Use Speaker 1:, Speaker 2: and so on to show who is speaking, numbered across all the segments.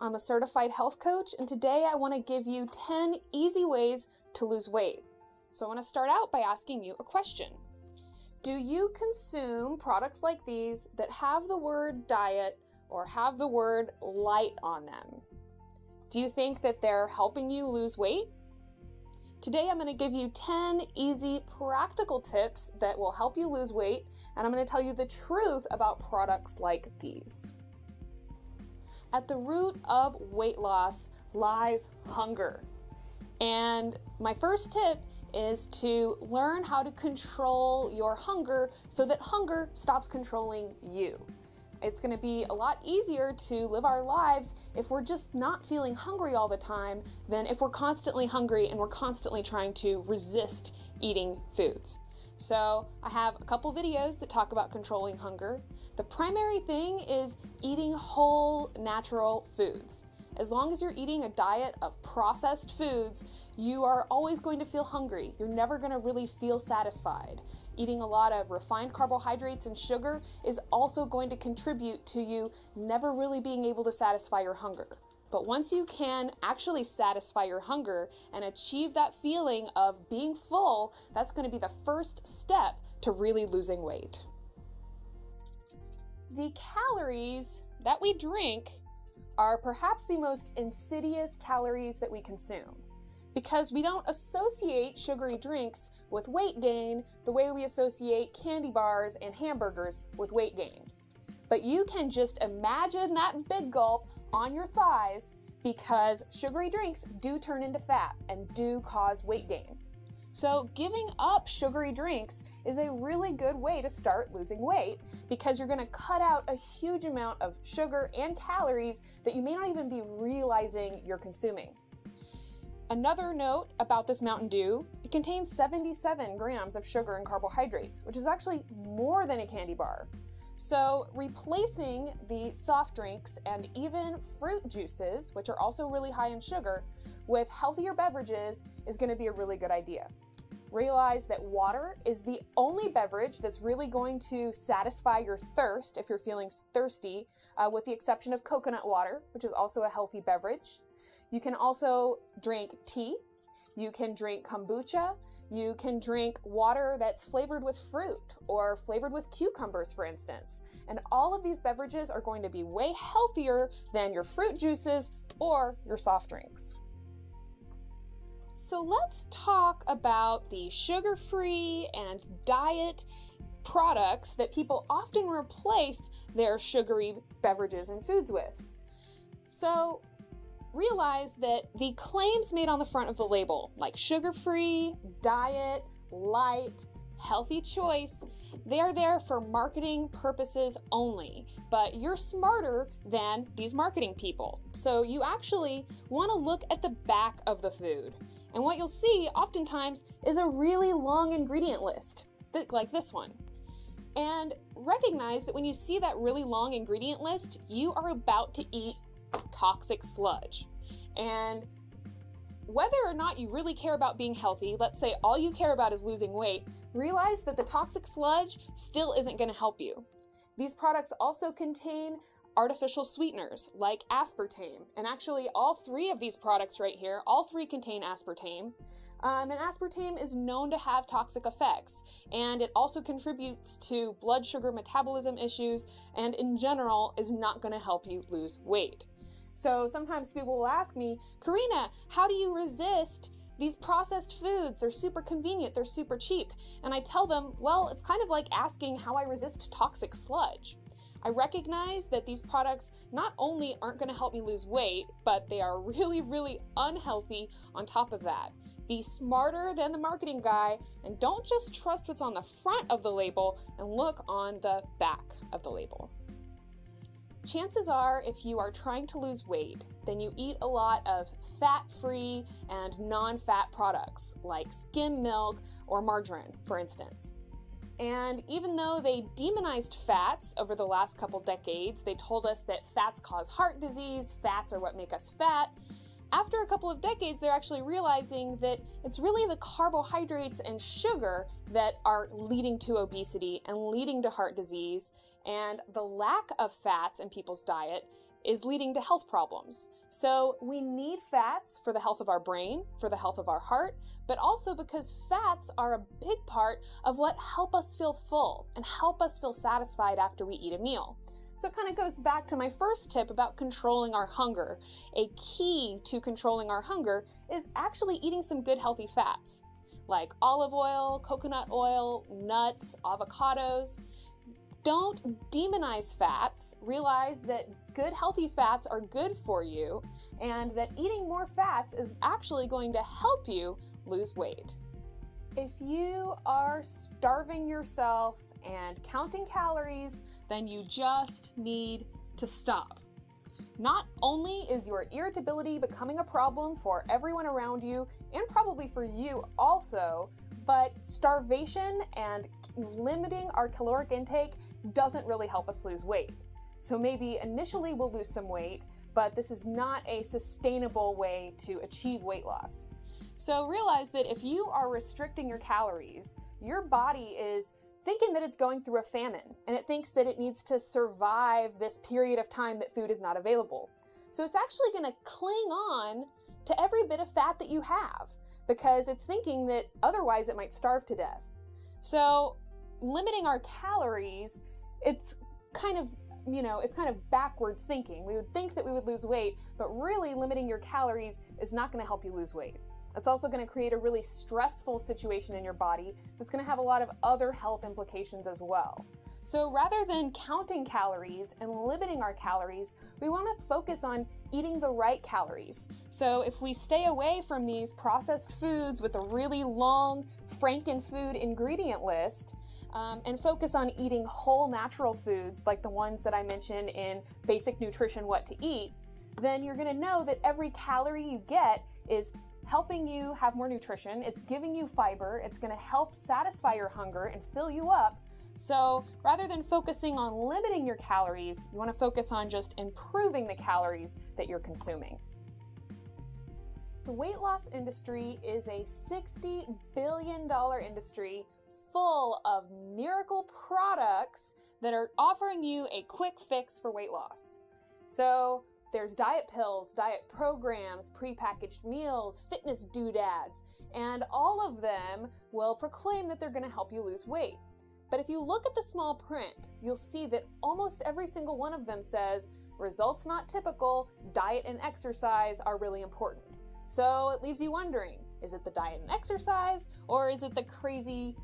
Speaker 1: I'm a certified health coach, and today I want to give you 10 easy ways to lose weight. So I want to start out by asking you a question. Do you consume products like these that have the word diet or have the word light on them? Do you think that they're helping you lose weight? Today I'm going to give you 10 easy, practical tips that will help you lose weight, and I'm going to tell you the truth about products like these. At the root of weight loss lies hunger. And my first tip is to learn how to control your hunger so that hunger stops controlling you. It's going to be a lot easier to live our lives if we're just not feeling hungry all the time than if we're constantly hungry and we're constantly trying to resist eating foods. So I have a couple videos that talk about controlling hunger. The primary thing is eating whole, natural foods. As long as you're eating a diet of processed foods, you are always going to feel hungry. You're never going to really feel satisfied. Eating a lot of refined carbohydrates and sugar is also going to contribute to you never really being able to satisfy your hunger. But once you can actually satisfy your hunger and achieve that feeling of being full, that's going to be the first step to really losing weight. The calories that we drink are perhaps the most insidious calories that we consume, because we don't associate sugary drinks with weight gain the way we associate candy bars and hamburgers with weight gain. But you can just imagine that big gulp on your thighs, because sugary drinks do turn into fat and do cause weight gain. So giving up sugary drinks is a really good way to start losing weight, because you're going to cut out a huge amount of sugar and calories that you may not even be realizing you're consuming. Another note about this Mountain Dew, it contains 77 grams of sugar and carbohydrates, which is actually more than a candy bar. So replacing the soft drinks and even fruit juices, which are also really high in sugar, with healthier beverages is going to be a really good idea. Realize that water is the only beverage that's really going to satisfy your thirst if you're feeling thirsty, with the exception of coconut water, which is also a healthy beverage. You can also drink tea, you can drink kombucha, you can drink water that's flavored with fruit or flavored with cucumbers, for instance. And all of these beverages are going to be way healthier than your fruit juices or your soft drinks. So let's talk about the sugar-free and diet products that people often replace their sugary beverages and foods with. So realize that the claims made on the front of the label, like sugar-free, diet, light, healthy choice, they are there for marketing purposes only, but you're smarter than these marketing people. So you actually want to look at the back of the food. And what you'll see oftentimes is a really long ingredient list, like this one. And recognize that when you see that really long ingredient list, you are about to eat toxic sludge. And whether or not you really care about being healthy, let's say all you care about is losing weight, realize that the toxic sludge still isn't going to help you. These products also contain artificial sweeteners like aspartame, and actually all three of these products right here, all three contain aspartame. And aspartame is known to have toxic effects, and it also contributes to blood sugar metabolism issues, and in general is not going to help you lose weight. So sometimes people will ask me, Karina, how do you resist these processed foods? They're super convenient, they're super cheap. And I tell them, well, it's kind of like asking how I resist toxic sludge. I recognize that these products not only aren't going to help me lose weight, but they are really, really unhealthy on top of that. Be smarter than the marketing guy, and don't just trust what's on the front of the label and look on the back of the label. Chances are, if you are trying to lose weight, then you eat a lot of fat-free and non-fat products like skim milk or margarine, for instance. And even though they demonized fats over the last couple decades, they told us that fats cause heart disease, fats are what make us fat, after a couple of decades, they're actually realizing that it's really the carbohydrates and sugar that are leading to obesity and leading to heart disease, and the lack of fats in people's diet is leading to health problems. So we need fats for the health of our brain, for the health of our heart, but also because fats are a big part of what help us feel full and help us feel satisfied after we eat a meal. So it kind of goes back to my first tip about controlling our hunger. A key to controlling our hunger is actually eating some good healthy fats, like olive oil, coconut oil, nuts, avocados. Don't demonize fats. Realize that good healthy fats are good for you and that eating more fats is actually going to help you lose weight. If you are starving yourself and counting calories, then you just need to stop. Not only is your irritability becoming a problem for everyone around you and probably for you also, but starvation and limiting our caloric intake doesn't really help us lose weight. So maybe initially we'll lose some weight, but this is not a sustainable way to achieve weight loss. So realize that if you are restricting your calories, your body is thinking that it's going through a famine, and it thinks that it needs to survive this period of time that food is not available. So it's actually going to cling on to every bit of fat that you have, because it's thinking that otherwise it might starve to death. So limiting our calories, it's kind of backwards thinking. We would think that we would lose weight, but really limiting your calories is not going to help you lose weight. It's also going to create a really stressful situation in your body that's going to have a lot of other health implications as well. So rather than counting calories and limiting our calories, we want to focus on eating the right calories. So if we stay away from these processed foods with a really long Frankenfood ingredient list, and focus on eating whole natural foods like the ones that I mentioned in Basic Nutrition What to Eat, then you're going to know that every calorie you get is helping you have more nutrition, it's giving you fiber, it's going to help satisfy your hunger and fill you up. So rather than focusing on limiting your calories, you want to focus on just improving the calories that you're consuming. The weight loss industry is a $60 billion industry full of miracle products that are offering you a quick fix for weight loss. So there's diet pills, diet programs, prepackaged meals, fitness doodads, and all of them will proclaim that they're going to help you lose weight. But if you look at the small print, you'll see that almost every single one of them says, results not typical, diet and exercise are really important. So it leaves you wondering, is it the diet and exercise, or is it the crazy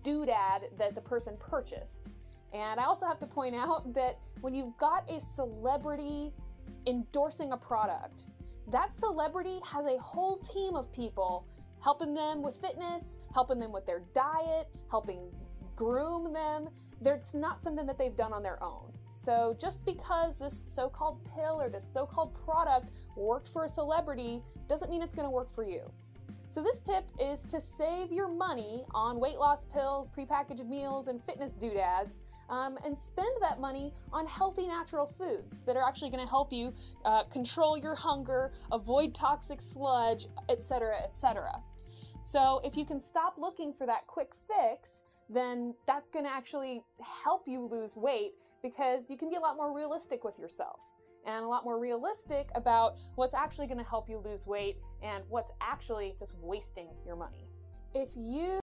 Speaker 1: doodad that the person purchased? And I also have to point out that when you've got a celebrity endorsing a product, that celebrity has a whole team of people helping them with fitness, helping them with their diet, helping groom them. It's not something that they've done on their own. So just because this so-called pill or this so-called product worked for a celebrity doesn't mean it's going to work for you. So this tip is to save your money on weight loss pills, prepackaged meals, and fitness doodads, and spend that money on healthy natural foods that are actually going to help you control your hunger, avoid toxic sludge, etc., etc. So if you can stop looking for that quick fix, then that's going to actually help you lose weight, because you can be a lot more realistic with yourself and a lot more realistic about what's actually going to help you lose weight and what's actually just wasting your money. If you